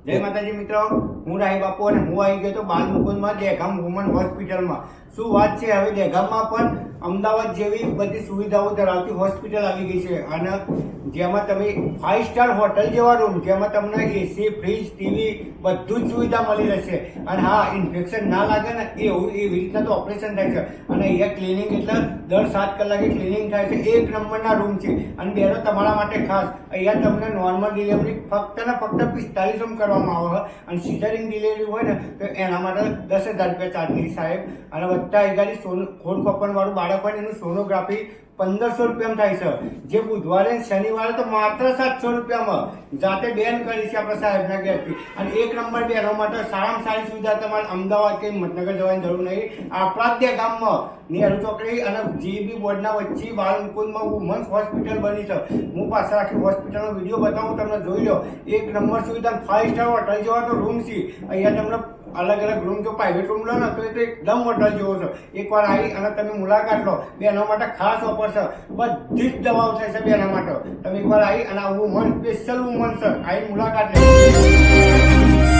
જય માતાજી મિત્રો, હું રાહી બાપુ અને હું આવી ગયો તો બાલ મુકુંદમાં દહેગામ વુમન હોસ્પિટલમાં. શું વાત છે, હવે દહેગામમાં પણ અમદાવાદ જેવી બધી સુવિધાઓ ધરાવતી હોસ્પિટલ આવી ગઈ છે અને જેમાં તમે 5 સ્ટાર હોટલ જેવા રૂમ, જેમાં તમને એસી, ફ્રીજ, ટીવી બધું જ સુવિધા મળી રહેશે. અને હા, ઇન્ફેક્શન ના લાગે ને એવી રીતના તો ઓપરેશન થાય છે. અને અહીંયા ક્લિનિંગ એટલે દર 7 કલાકે ક્લિનિંગ થાય છે. 1 નંબરના રૂમ છે. અને બેનો તમારા માટે ખાસ અહીંયા તમને નોર્મલ ડિલિવરી ફક્ત ને ફક્ત 4500 કરવામાં આવે. અને સિઝરિંગ ડિલિવરી હોય ને તો એના માટે 10,000 રૂપિયા ચાર્જ સાહેબ. અને વત્તા એગાડી ખોડ કપન વાળું બાળક હોય એનું સોનોગ્રાફી 1500 રૂપિયામાં થાય છે. જે બુધવારે શનિવારે તો માત્ર 700 રૂપિયામાં જાતે બેન કરી છે આપણા સાહેબના ઘેરથી. અને 1 નંબર બહેનો માટે સારામાં સારી સુવિધા તમારે અમદાવાદ કે હિંમતનગર જવાની જરૂર નહીં. આપણા જ ગામમાં નેહરુ ચોકડી અને જીબી બોર્ડના વચ્ચે બાલ મુકુંદમાં વુમન્સ હોસ્પિટલ બની છે. હું પાછળ આખી હોસ્પિટલનો વિડીયો બતાવું, તમને જોઈ લો. 1 નંબર સુવિધા, 5 સ્ટાર હોટલ જેવા તો રૂમ છે. અહીંયા તમને અલગ અલગ રૂમ, જો પ્રાઇવેટ રૂમ લો ને તો એ તો એકદમ હોટલ જેવો છે. એકવાર આવી અને તમે મુલાકાત લો. બેનો માટે ખાસ ઓફર છે. બધી જ દવાઓ થાય છે બેના માટે. તમે એકવાર આવી અને આ વુમન સ્પેશિયલ વુમન છે, આવી મુલાકાત લો.